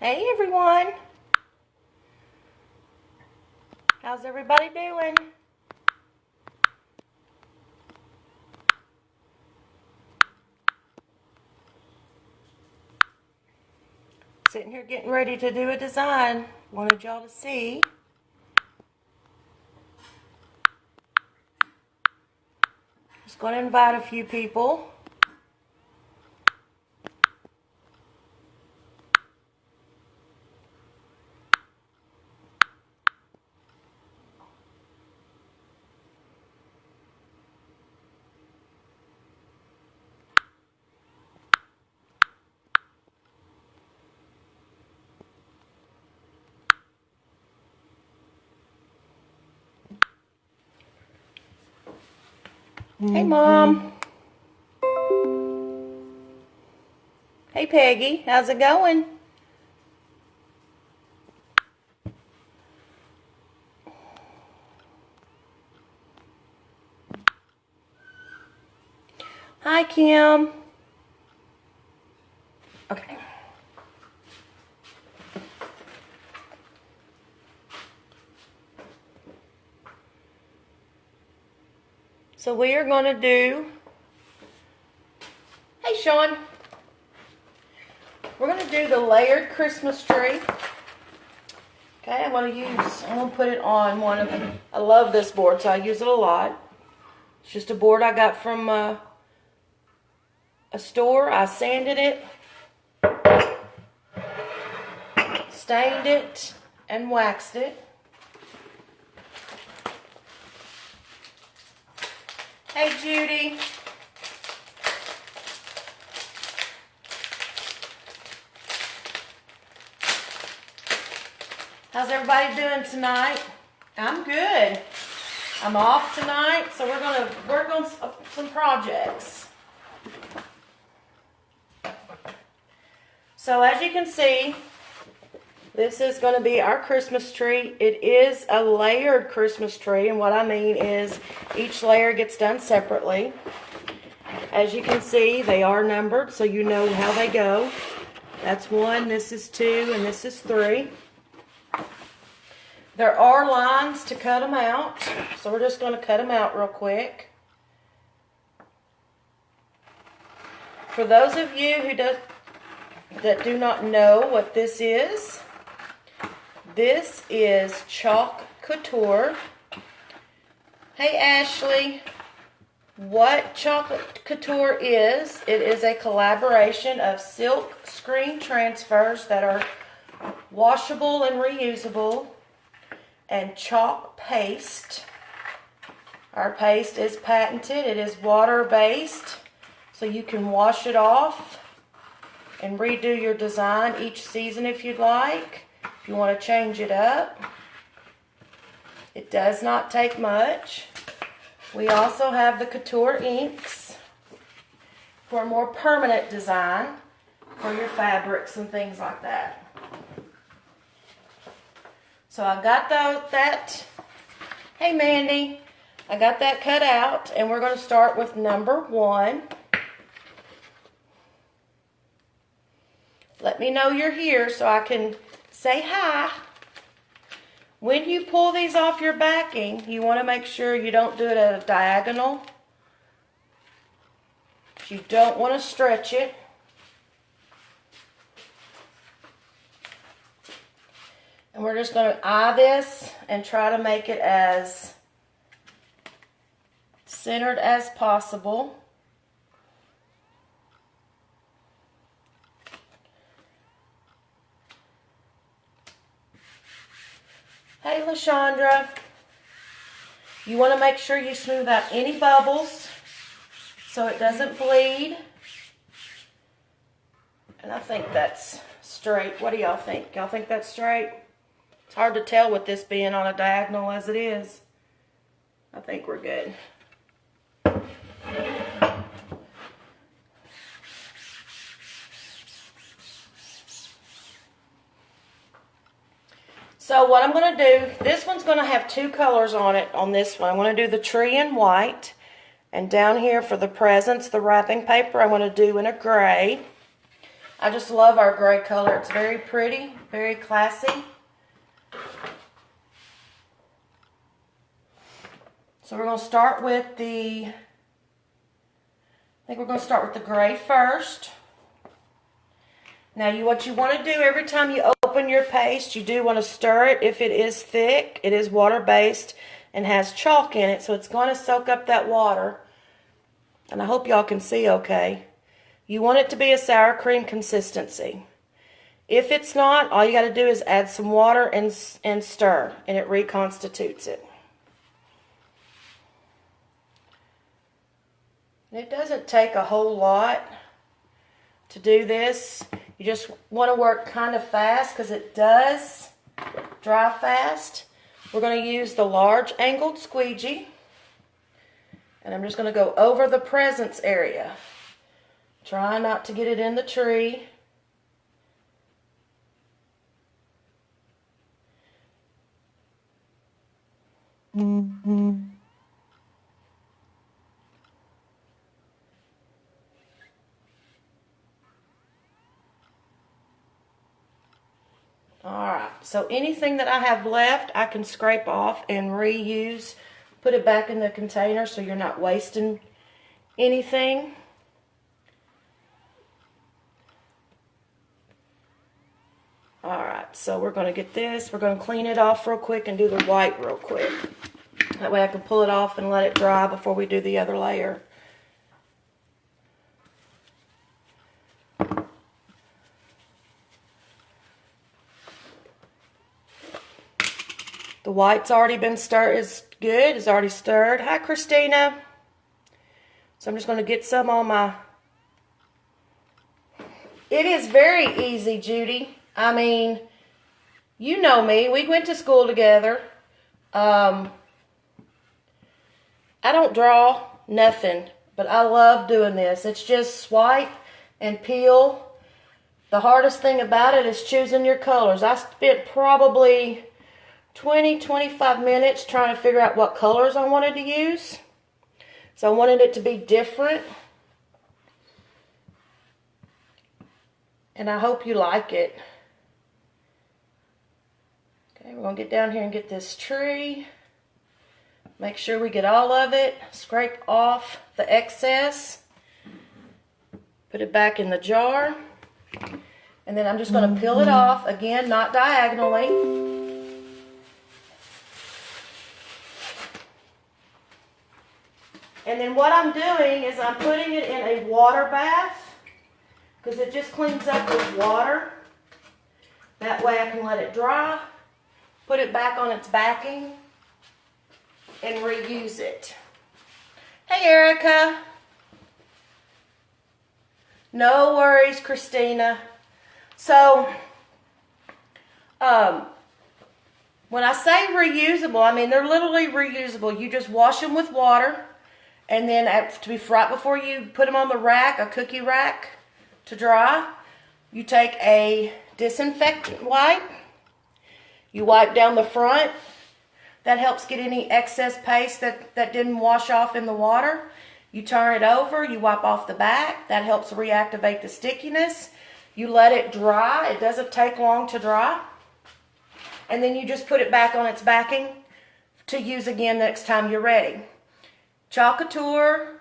Hey everyone, how's everybody doing? Sitting here getting ready to do a design. Wanted y'all to see. Just going to invite a few people. Hey Mom. Hey Peggy, how's it going? Hi Kim. Okay. So we are going to do, hey Sean, we're going to do the layered Christmas tree. Okay, I'm going to put it on one of them. I love this board, so I use it a lot. It's just a board I got from a store. I sanded it, stained it, and waxed it. Hey Judy. How's everybody doing tonight? I'm good. I'm off tonight, so we're going to work on some projects. So as you can see, this is going to be our Christmas tree. It is a layered Christmas tree, and what I mean is each layer gets done separately. As you can see, they are numbered, so you know how they go. That's 1, this is 2, and this is 3. There are lines to cut them out, so we're just going to cut them out real quick. For those of you that do not know what this is Chalk Couture. Hey Ashley, what Chalk Couture is, it is a collaboration of silk screen transfers that are washable and reusable, and chalk paste. Our paste is patented. It is water-based, so you can wash it off and redo your design each season if you'd like. If you want to change it up. It does not take much. We also have the Couture inks for a more permanent design for your fabrics and things like that. So I got that, hey Mandy, I got that cut out, and we're going to start with number 1. Let me know you're here so I can say hi. When you pull these off your backing, you want to make sure you don't do it at a diagonal. You don't want to stretch it. And we're just going to eye this and try to make it as centered as possible. Hey LaShondra, you want to make sure you smooth out any bubbles so it doesn't bleed. And I think that's straight. What do y'all think? Y'all think that's straight? It's hard to tell with this being on a diagonal as it is. I think we're good. So what I'm going to do, this one's going to have 2 colors on it on this one. I'm going to do the tree in white. And down here for the presents, the wrapping paper, I'm going to do in a gray. I just love our gray color. It's very pretty, very classy. So we're going to start with the gray first. Now what you want to do every time you open your paste, you do want to stir it. If it is thick, it is water-based and has chalk in it, so it's going to soak up that water. And I hope y'all can see okay. You want it to be a sour cream consistency. If it's not, all you got to do is add some water and stir, and it reconstitutes it. And it doesn't take a whole lot to do this. You just want to work kind of fast because it does dry fast. We're going to use the large angled squeegee. And I'm just going to go over the presence area. Try not to get it in the tree. Alright, so anything that I have left, I can scrape off and reuse. Put it back in the container so you're not wasting anything. Alright, so we're going to get this. We're going to clean it off real quick and do the white real quick. That way I can pull it off and let it dry before we do the other layer. The white's already been stirred, is good, it's already stirred. Hi, Christina. So I'm just going to get some on my... It is very easy, Judy. I mean, you know me. We went to school together. I don't draw nothing, but I love doing this. It's just swipe and peel. The hardest thing about it is choosing your colors. I spent probably 20-25 minutes trying to figure out what colors I wanted to use. So I wanted it to be different. And I hope you like it. Okay, we're going to get down here and get this tree. Make sure we get all of it. Scrape off the excess. Put it back in the jar. And then I'm just going to peel it off. Again, not diagonally. And then what I'm doing is I'm putting it in a water bath because it just cleans up with water. That way I can let it dry, put it back on its backing, and reuse it. Hey, Erica. No worries, Christina. So, when I say reusable, I mean they're literally reusable. You just wash them with water. And then right before you put them on the rack, a cookie rack to dry, you take a disinfectant wipe. You wipe down the front. That helps get any excess paste that didn't wash off in the water. You turn it over, you wipe off the back. That helps reactivate the stickiness. You let it dry. It doesn't take long to dry. And then you just put it back on its backing to use again next time you're ready. Chalkology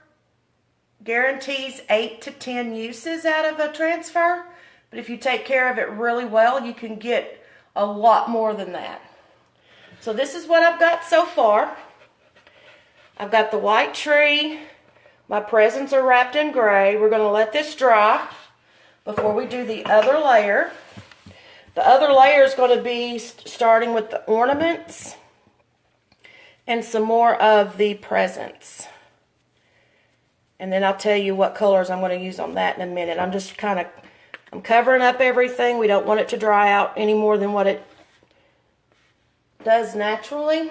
guarantees 8 to 10 uses out of a transfer, but if you take care of it really well, you can get a lot more than that. So this is what I've got so far. I've got the white tree. My presents are wrapped in gray. We're going to let this dry before we do the other layer. The other layer is going to be starting with the ornaments and some more of the presents. And then I'll tell you what colors I'm going to use on that in a minute. I'm covering up everything. We don't want it to dry out any more than what it does naturally.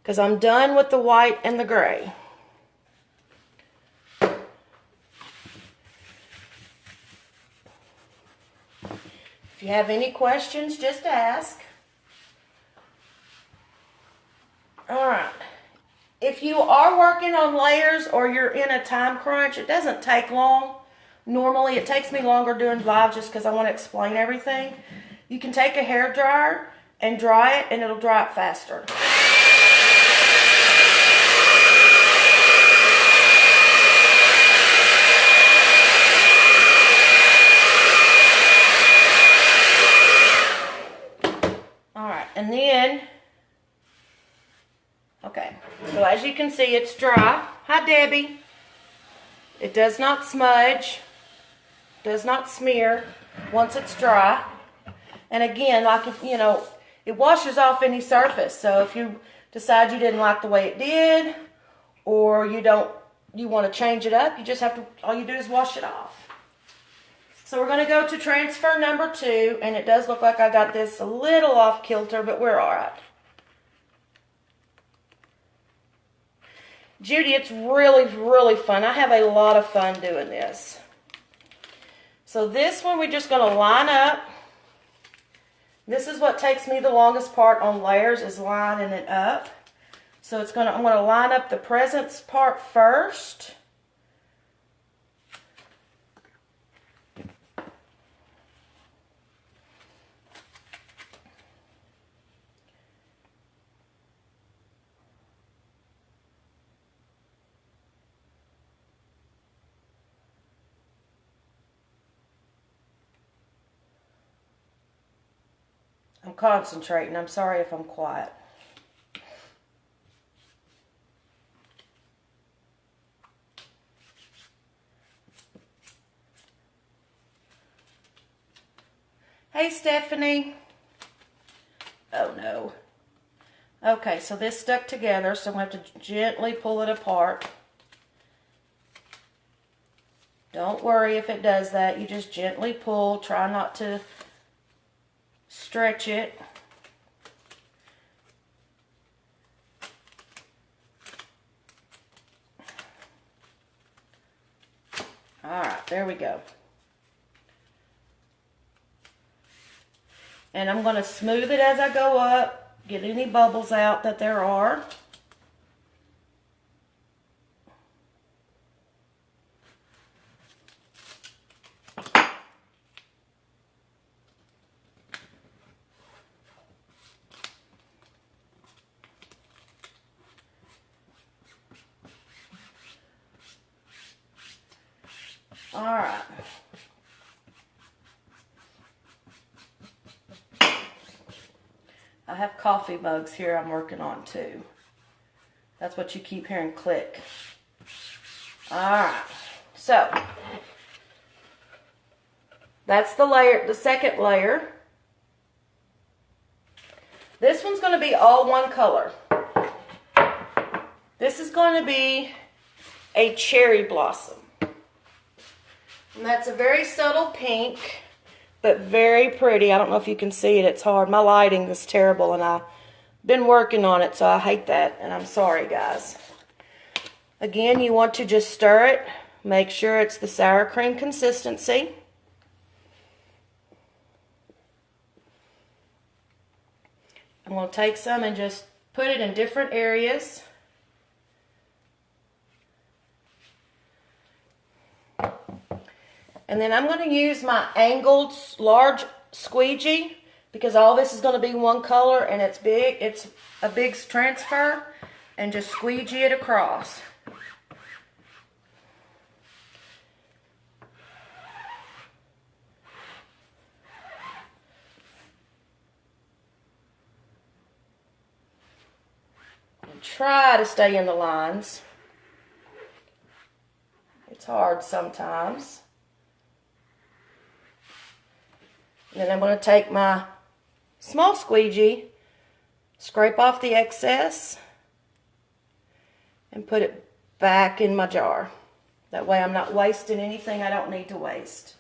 Because I'm done with the white and the gray. If you have any questions, just ask. Alright. If you are working on layers or you're in a time crunch, it doesn't take long. Normally, it takes me longer doing live just because I want to explain everything. You can take a hair dryer and dry it, and it'll dry it faster. All right, and then, okay, so as you can see, it's dry. Hi, Debbie. It does not smudge, does not smear once it's dry. And again, like if, you know, it washes off any surface. So if you decide you didn't like the way it did, or you want to change it up, you just have to, all you do is wash it off. So we're going to go to transfer number 2, and it does look like I got this a little off kilter, but we're all right. Judy, it's really, really fun. I have a lot of fun doing this. So this one we're just going to line up. This is what takes me the longest part on layers, is lining it up. So I'm going to line up the presents part first. I'm concentrating. I'm sorry if I'm quiet. Hey, Stephanie. Oh, no. Okay, so this stuck together, so I'm going to have to gently pull it apart. Don't worry if it does that. You just gently pull. Try not to stretch it. All right, there we go. And I'm going to smooth it as I go up, get any bubbles out that there are. All right. I have coffee mugs here I'm working on too. That's what you keep hearing click. All right. So that's the layer, the second layer. This one's going to be all one color. This is going to be a cherry blossom. And that's a very subtle pink, but very pretty. I don't know if you can see it. It's hard. My lighting is terrible, and I've been working on it, so I hate that, and I'm sorry, guys. Again, you want to just stir it. Make sure it's the sour cream consistency. I'm going to take some and just put it in different areas. And then I'm going to use my angled large squeegee, because all this is going to be one color and it's big. It's a big transfer, and just squeegee it across. And try to stay in the lines. It's hard sometimes. And then I'm going to take my small squeegee, scrape off the excess, and put it back in my jar. That way I'm not wasting anything I don't need to waste.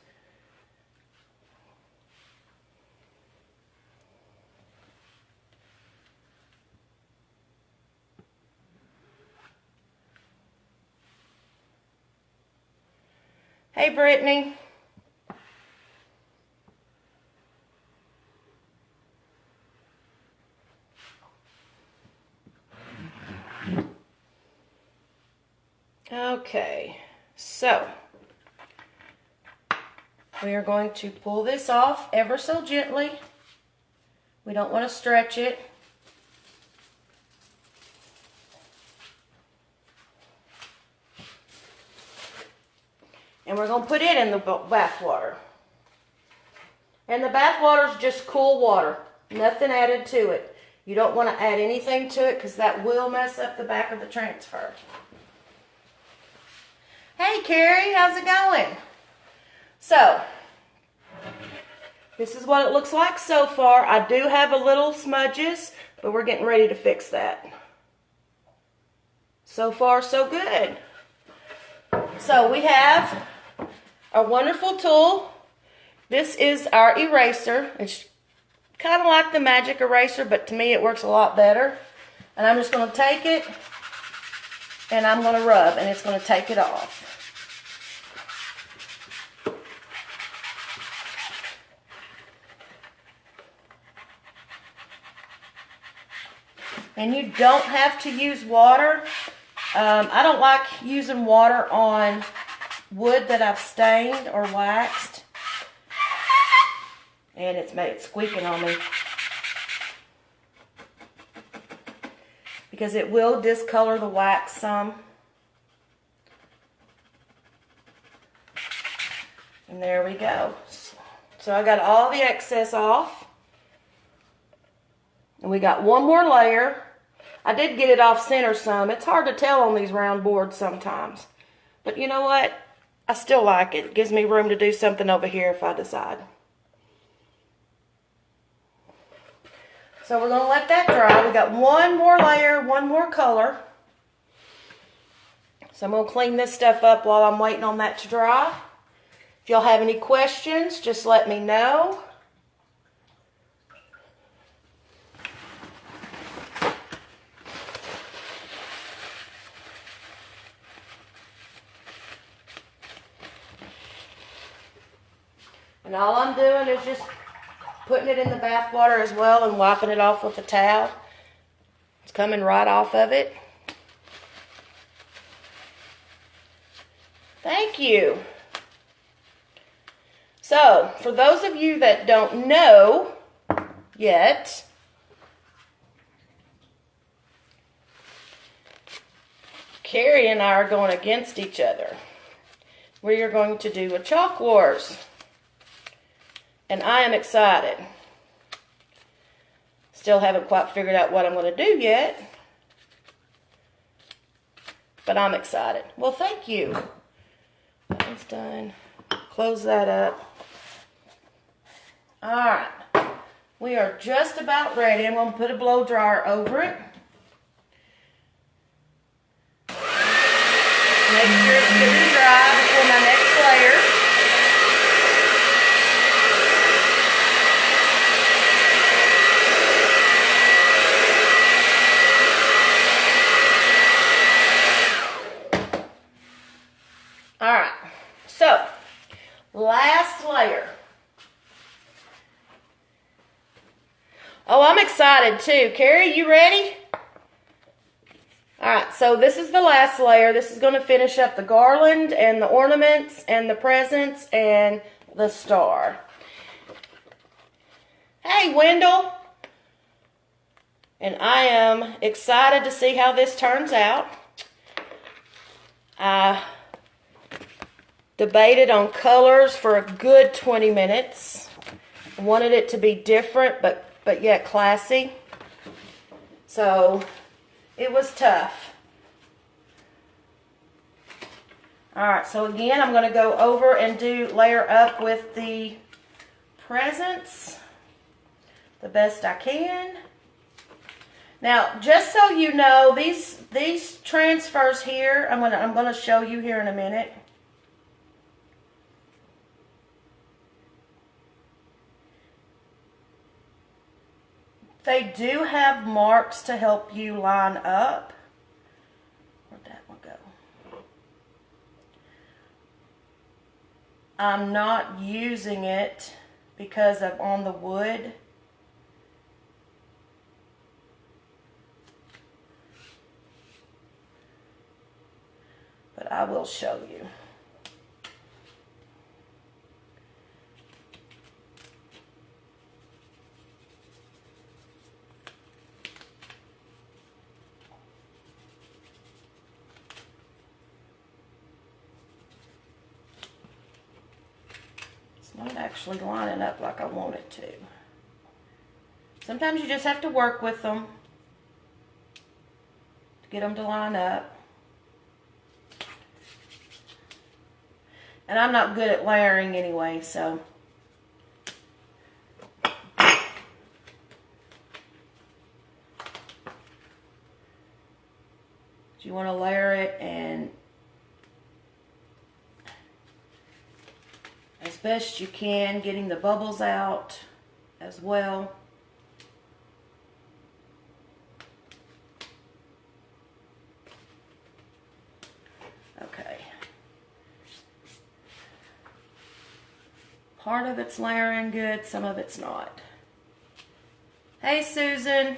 Hey, Brittany. So, we are going to pull this off ever so gently. We don't want to stretch it. And we're going to put it in the bath water. And the bath water is just cool water. Nothing added to it. You don't want to add anything to it because that will mess up the back of the transfer. Hey Carrie, how's it going? So, this is what it looks like so far. I do have a little smudges, but we're getting ready to fix that. So far, so good. So we have a wonderful tool. This is our eraser. It's kind of like the magic eraser, but to me it works a lot better. And I'm just going to take it and I'm going to rub, and it's going to take it off. And you don't have to use water. I don't like using water on wood that I've stained or waxed. And it's made it squeaking on me. Because it will discolor the wax some. And there we go. So I got all the excess off. And we got one more layer. I did get it off center some. It's hard to tell on these round boards sometimes. But you know what? I still like it. It gives me room to do something over here if I decide. So we're going to let that dry. We got one more layer, one more color. So I'm going to clean this stuff up while I'm waiting on that to dry. If y'all have any questions, just let me know. And all I'm doing is just putting it in the bath water as well and wiping it off with a towel. It's coming right off of it. Thank you. So, for those of you that don't know yet, Carrie and I are going against each other. We are going to do a chalk wars. And I am excited. Still haven't quite figured out what I'm going to do yet. But I'm excited. Well, thank you. That one's done. Close that up. Alright. We are just about ready. I'm going to put a blow dryer over it. Make sure it's good and dry before my next layer. Alright, so last layer. Oh, I'm excited too. Carrie, you ready? Alright, so this is the last layer. This is going to finish up the garland and the ornaments and the presents and the star. Hey, Wendell. And I am excited to see how this turns out. I debated on colors for a good 20 minutes. I wanted it to be different, but yet classy. So it was tough. Alright, so again, I'm going to go over and layer up with the presents the best I can. Now, just so you know, these transfers here, I'm going to show you here in a minute. They do have marks to help you line up. Where'd that one go? I'm not using it because I'm on the wood. But I will show you. actually lining up like I want it to. Sometimes you just have to work with them to get them to line up. And I'm not good at layering anyway, so. You want to layer it, and as best you can, getting the bubbles out as well. Okay. Part of it's layering good, some of it's not. Hey, Susan.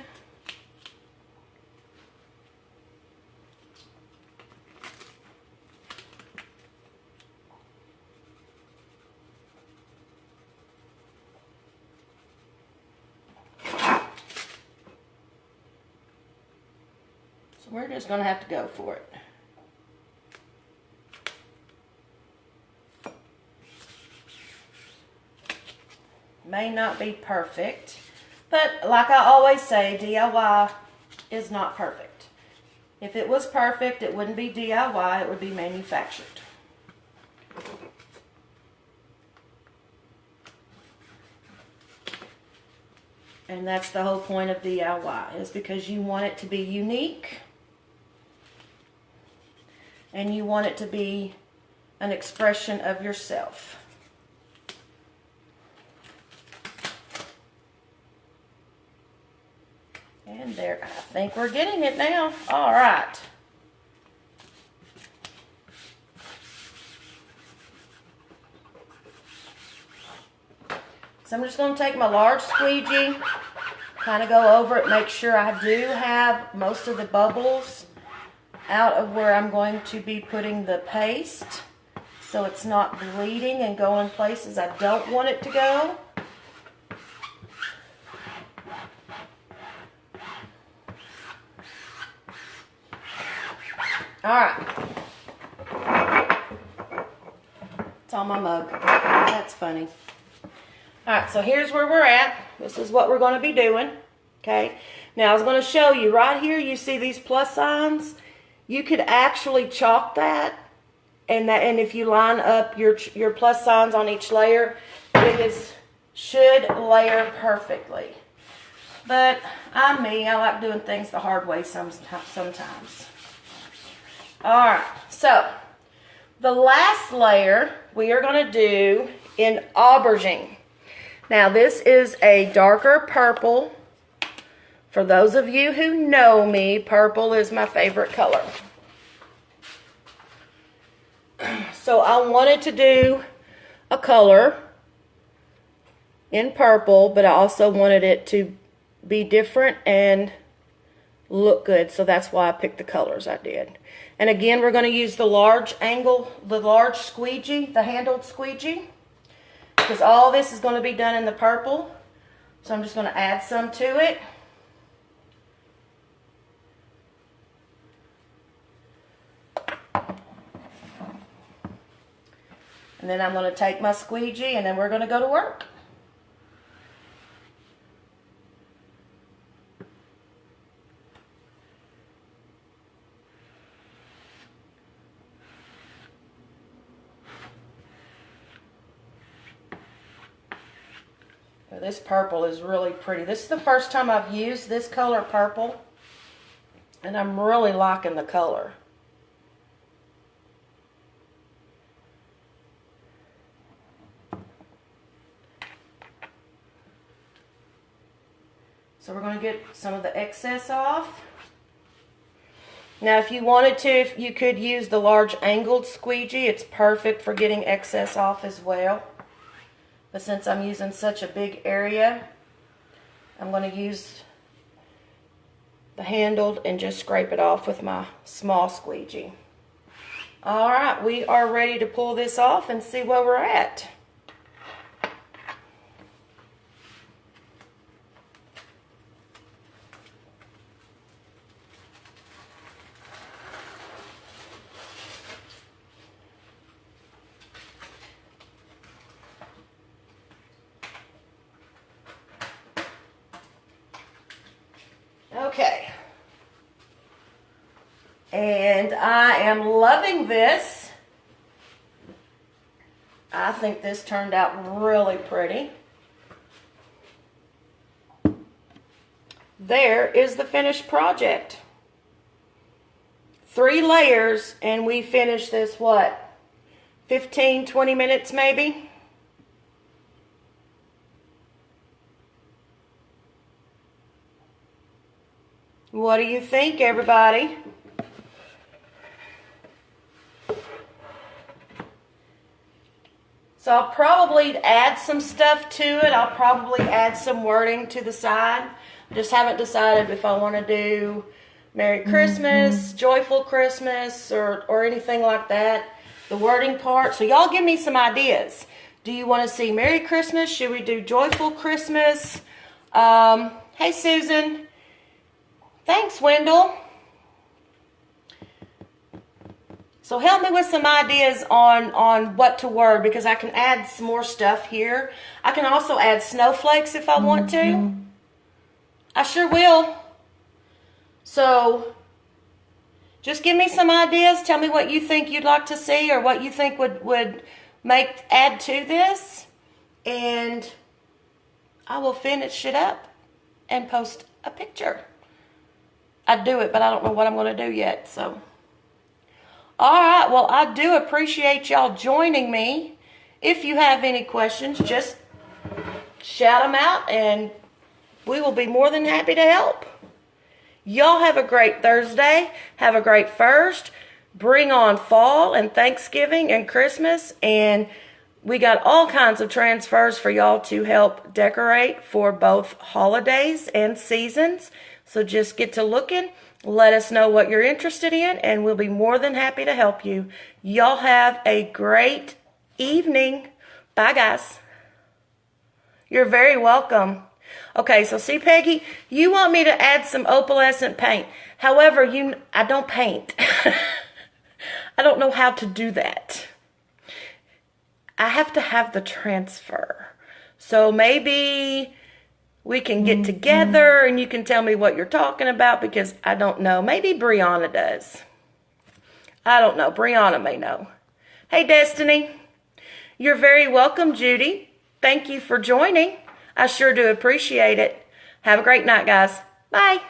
So we're just going to have to go for it. May not be perfect, but like I always say, DIY is not perfect. If it was perfect, it wouldn't be DIY, it would be manufactured. And that's the whole point of DIY, is because you want it to be unique and you want it to be an expression of yourself. And there, I think we're getting it now. All right. So I'm just going to take my large squeegee, kind of go over it, make sure I do have most of the bubbles out of where I'm going to be putting the paste, so it's not bleeding and going places I don't want it to go. All right. It's on my mug. That's funny. All right, so here's where we're at. This is what we're going to be doing. Okay. Now I was going to show you right here. You see these plus signs? You could actually chalk that, and if you line up your plus signs on each layer, it should layer perfectly. But I'm me. I like doing things the hard way sometimes. All right, so the last layer we are going to do in aubergine. Now this is a darker purple. For those of you who know me, purple is my favorite color. So I wanted to do a color in purple, but I also wanted it to be different and look good. So that's why I picked the colors I did. And again, we're going to use the large squeegee, the handled squeegee, because all this is going to be done in the purple. So I'm just going to add some to it. And then I'm going to take my squeegee and then we're going to go to work. Now, this purple is really pretty. This is the first time I've used this color purple, and I'm really liking the color. So we're going to get some of the excess off. Now if you wanted to, you could use the large angled squeegee. It's perfect for getting excess off as well. But since I'm using such a big area, I'm going to use the handled and just scrape it off with my small squeegee. All right, we are ready to pull this off and see where we're at. And I am loving this. I think this turned out really pretty. There is the finished project. 3 layers, and we finished this, what, 15, 20 minutes maybe? What do you think, everybody? So I'll probably add some stuff to it. I'll probably add some wording to the side. I just haven't decided if I want to do Merry Christmas, Joyful Christmas, or anything like that. The wording part. So y'all give me some ideas. Do you want to see Merry Christmas? Should we do Joyful Christmas? Hey, Susan. Thanks, Wendell. So help me with some ideas on what to word, because I can add some more stuff here. I can also add snowflakes if I want to. I sure will. So just give me some ideas. Tell me what you think you'd like to see, or what you think would add to this. And I will finish it up and post a picture. I'd do it, but I don't know what I'm going to do yet. So, all right. Well, I do appreciate y'all joining me. If you have any questions, just shout them out, and we will be more than happy to help. Y'all have a great Thursday. Have a great first. Bring on fall and Thanksgiving and Christmas. And we got all kinds of transfers for y'all to help decorate for both holidays and seasons. So just get to looking. Let us know what you're interested in, and we'll be more than happy to help you. Y'all have a great evening. Bye, guys. You're very welcome. Okay, so see, Peggy, you want me to add some opalescent paint. However, I don't paint. I don't know how to do that. I have to have the transfer. So maybe we can get together and you can tell me what you're talking about, because I don't know. Maybe Brianna does. I don't know. Brianna may know. Hey, Destiny. You're very welcome, Judy. Thank you for joining. I sure do appreciate it. Have a great night, guys. Bye.